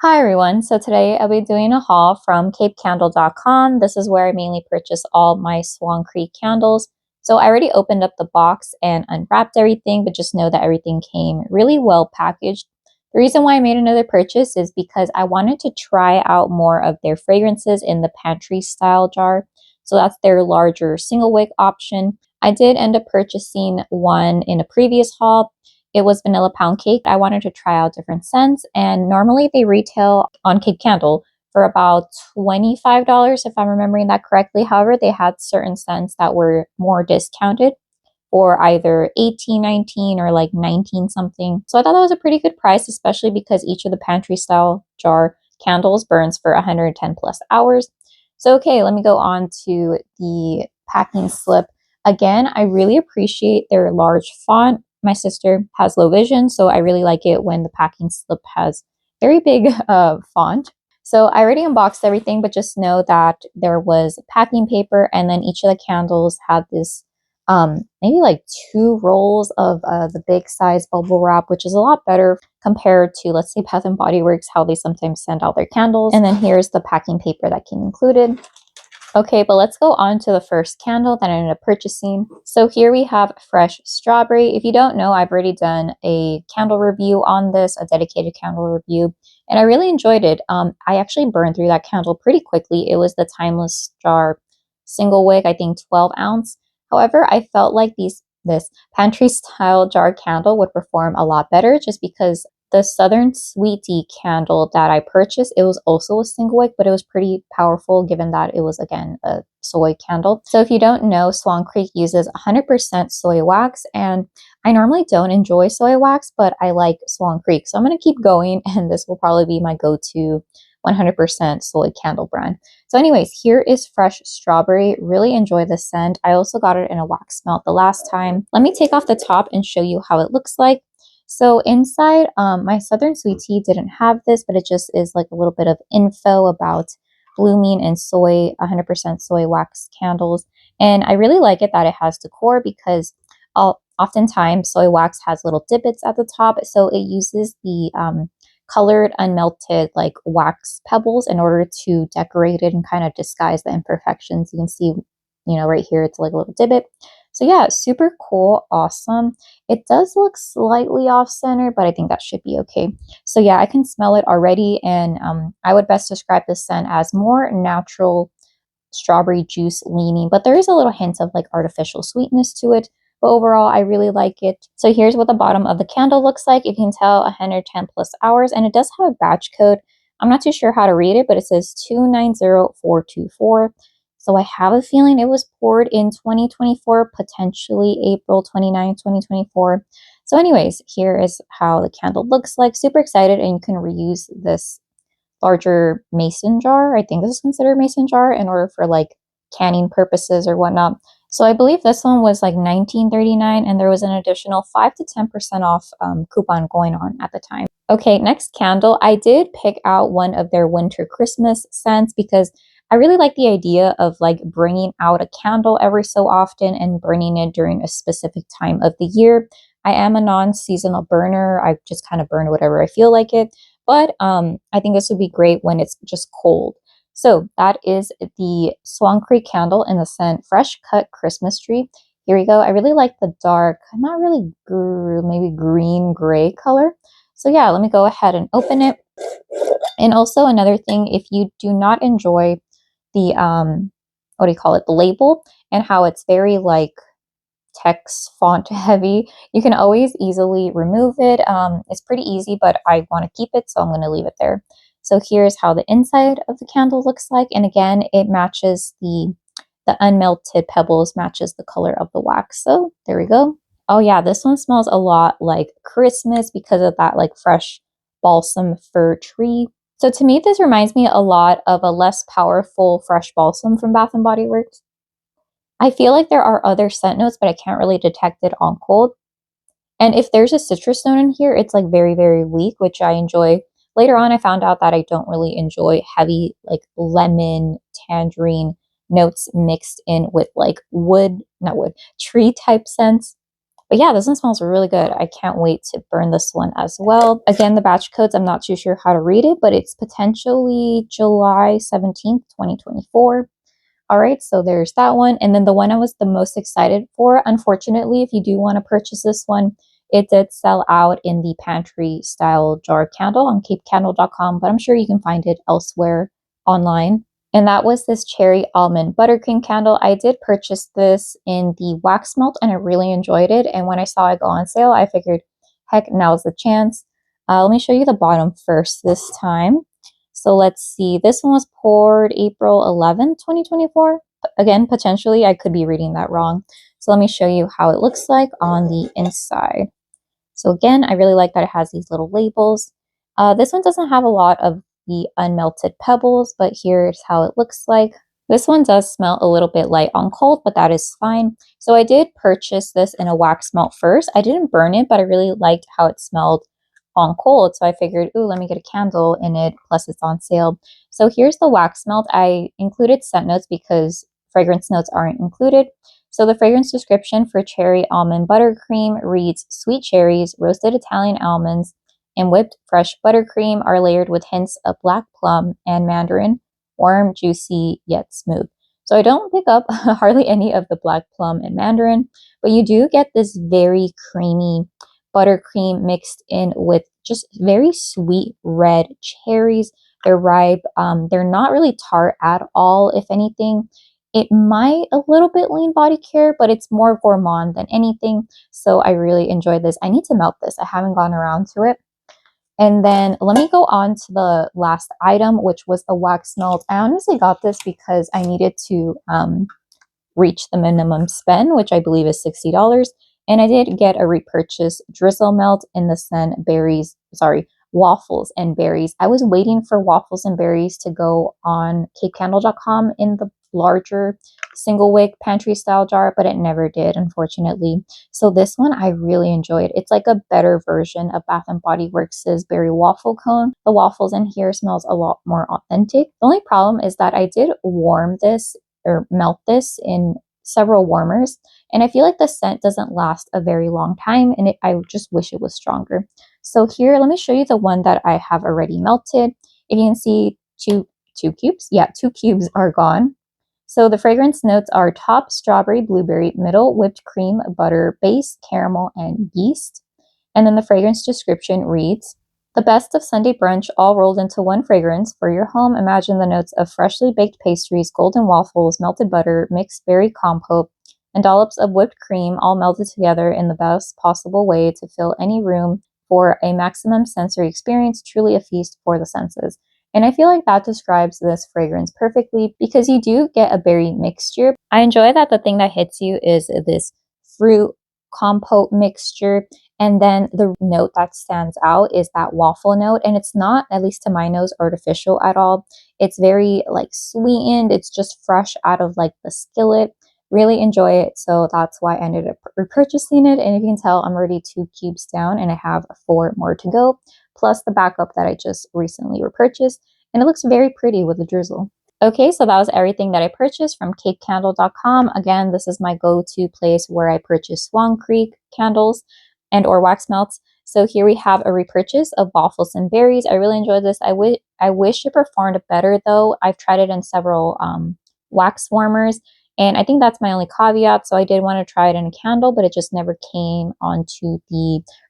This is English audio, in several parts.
Hi everyone, so today I'll be doing a haul from capecandle.com. This is where I mainly purchase all my Swan Creek candles. So I already opened up the box and unwrapped everything, but just know that everything came really well packaged. The reason why I made another purchase is because I wanted to try out more of their fragrances in the pantry style jar. So that's their larger single wick option. I did end up purchasing one in a previous haul. It was vanilla pound cake. I wanted to try out different scents, and normally they retail on Cape Candle for about $25 if I'm remembering that correctly. However, they had certain scents that were more discounted for either 18, 19 or like 19 something. So I thought that was a pretty good price, especially because each of the pantry style jar candles burns for 110 plus hours. So okay, let me go on to the packing slip. Again, I really appreciate their large font. My sister has low vision, so I really like it when the packing slip has very big font. So I already unboxed everything, but just know that there was packing paper, and then each of the candles had this maybe like 2 rolls of the big size bubble wrap, which is a lot better compared to, let's say, Bath and Body Works, how they sometimes send out their candles. And then here's the packing paper that came included. Okay, but let's go on to the first candle that I ended up purchasing. So here we have Fresh Strawberry. If you don't know, I've already done a candle review on this, a dedicated candle review, and I really enjoyed it. I actually burned through that candle pretty quickly. It was the Timeless Jar single wick, I think 12 ounce. However, I felt like this pantry style jar candle would perform a lot better just because the Southern Sweet Tea candle that I purchased, it was also a single wick, but it was pretty powerful given that it was, again, a soy candle. So if you don't know, Swan Creek uses 100% soy wax, and I normally don't enjoy soy wax, but I like Swan Creek. So I'm going to keep going, and this will probably be my go-to 100% soy candle brand. So anyways, here is Fresh Strawberry. Really enjoy the scent. I also got it in a wax melt the last time. Let me take off the top and show you how it looks like. So inside, my Southern Sweet Tea didn't have this, but it just is like a little bit of info about blooming and soy, 100% soy wax candles. And I really like it that it has decor because oftentimes soy wax has little divots at the top. So it uses the colored unmelted like wax pebbles in order to decorate it and kind of disguise the imperfections. You can see, right here, it's like a little divot. So yeah, super cool, awesome. It does look slightly off-center, but I think that should be okay. So yeah, I can smell it already, and I would best describe this scent as more natural strawberry juice leaning, but there is a little hint of like artificial sweetness to it. But overall, I really like it. So here's what the bottom of the candle looks like. You can tell 110 plus hours, and it does have a batch code. I'm not too sure how to read it, but it says 290424. So I have a feeling it was poured in 2024, potentially April 29, 2024. So anyways, here is how the candle looks like. Super excited, and you can reuse this larger mason jar. I think this is considered mason jar in order for like canning purposes or whatnot. So I believe this one was like $19.39, and there was an additional 5 to 10% off coupon going on at the time. Okay, next candle. I did pick out one of their winter Christmas scents because I really like the idea of like bringing out a candle every so often and burning it during a specific time of the year. I am a non-seasonal burner. I just kind of burn whatever I feel like it. But I think this would be great when it's just cold. So that is the Swan Creek candle in the scent Fresh Cut Christmas Tree. Here we go. I really like the dark, not really maybe green gray color. So yeah, let me go ahead and open it. And also another thing, if you do not enjoy the what do you call it, the label, and how it's very like text font heavy, you can always easily remove it. It's pretty easy, but I want to keep it, so I'm going to leave it there. So here's how the inside of the candle looks like, and again, it matches the unmelted pebbles matches the color of the wax. So there we go. Oh yeah, this one smells a lot like Christmas because of that like fresh balsam fir tree. So to me, this reminds me a lot of a less powerful fresh balsam from Bath and Body Works. I feel like there are other scent notes, but I can't really detect it on cold. And if there's a citrus note in here, it's like very, very weak, which I enjoy. Later on, I found out that I don't really enjoy heavy like lemon, tangerine notes mixed in with like tree type scents. But yeah, this one smells really good. I can't wait to burn this one as well. Again, the batch codes, I'm not too sure how to read it, but it's potentially July 17th, 2024. All right, so there's that one. And then the one I was the most excited for, unfortunately, if you do want to purchase this one, it did sell out in the pantry style jar candle on capecandle.com, but I'm sure you can find it elsewhere online. And that was this cherry almond buttercream candle. I did purchase this in the wax melt and I really enjoyed it. And when I saw it go on sale, I figured, heck, now's the chance. Let me show you the bottom first this time. So let's see, this one was poured April 11th, 2024. Again, potentially I could be reading that wrong. So let me show you how it looks like on the inside. So again, I really like that it has these little labels. This one doesn't have a lot of the unmelted pebbles, but here's how it looks like. This one does smell a little bit light on cold, but that is fine. So I did purchase this in a wax melt first. I didn't burn it, but I really liked how it smelled on cold. So I figured, ooh, let me get a candle in it, plus it's on sale. So here's the wax melt. I included scent notes because fragrance notes aren't included. So the fragrance description for cherry almond buttercream reads, sweet cherries, roasted Italian almonds, and whipped fresh buttercream are layered with hints of black plum and mandarin, warm, juicy, yet smooth. So I don't pick up hardly any of the black plum and mandarin, but you do get this very creamy buttercream mixed in with just very sweet red cherries. They're ripe. They're not really tart at all. If anything, it might a little bit lean body care, but it's more gourmand than anything. So I really enjoy this. I need to melt this. I haven't gone around to it. And then let me go on to the last item, which was a wax melt. I honestly got this because I needed to reach the minimum spend, which I believe is $60. And I did get a repurchase drizzle melt in the scent waffles and berries. I was waiting for waffles and berries to go on capecandle.com in the larger single wick pantry style jar, but it never did, unfortunately. So this one I really enjoyed. It's like a better version of Bath and Body Works' berry waffle cone. The waffles in here smells a lot more authentic. The only problem is that I did warm this or melt this in several warmers, and I feel like the scent doesn't last a very long time, and I just wish it was stronger. So here, let me show you the one that I have already melted. If you can see two cubes, yeah, 2 cubes are gone. So the fragrance notes are top strawberry, blueberry, middle whipped cream, butter, base caramel, and yeast. And then the fragrance description reads, the best of Sunday brunch all rolled into one fragrance. For your home, imagine the notes of freshly baked pastries, golden waffles, melted butter, mixed berry compote, and dollops of whipped cream all melted together in the best possible way to fill any room for a maximum sensory experience, truly a feast for the senses. And I feel like that describes this fragrance perfectly because you do get a berry mixture. I enjoy that the thing that hits you is this fruit compote mixture. And then the note that stands out is that waffle note. And it's not, at least to my nose, artificial at all. It's very like sweetened. It's just fresh out of like the skillet. Really enjoy it. So that's why I ended up repurchasing it. And you can tell I'm already 2 cubes down and I have 4 more to go, plus the backup that I just recently repurchased. And it looks very pretty with the drizzle. Okay, so that was everything that I purchased from capecandle.com. Again, this is my go-to place where I purchase Swan Creek candles and or wax melts. So here we have a repurchase of waffles and berries. I really enjoyed this. I wish it performed better though. I've tried it in several wax warmers, and I think that's my only caveat. So I did want to try it in a candle, but it just never came onto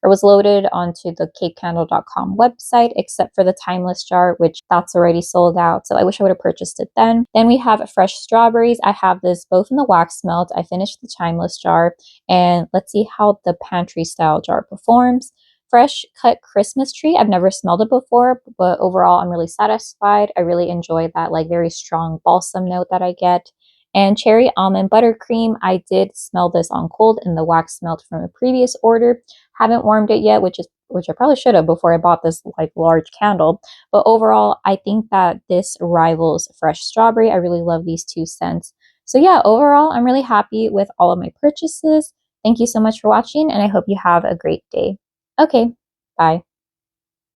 or was loaded onto the capecandle.com website, except for the timeless jar, which that's already sold out. So I wish I would have purchased it then. Then we have fresh strawberries. I have this both in the wax melt. I finished the timeless jar, and let's see how the pantry style jar performs. Fresh cut Christmas tree. I've never smelled it before, but overall I'm really satisfied. I really enjoy that like very strong balsam note that I get. And cherry almond buttercream, I did smell this on cold in the wax melt from a previous order. Haven't warmed it yet, which I probably should have before I bought this like large candle. But overall, I think that this rivals fresh strawberry. I really love these 2 scents. So yeah, overall, I'm really happy with all of my purchases. Thank you so much for watching, and I hope you have a great day. Okay, bye.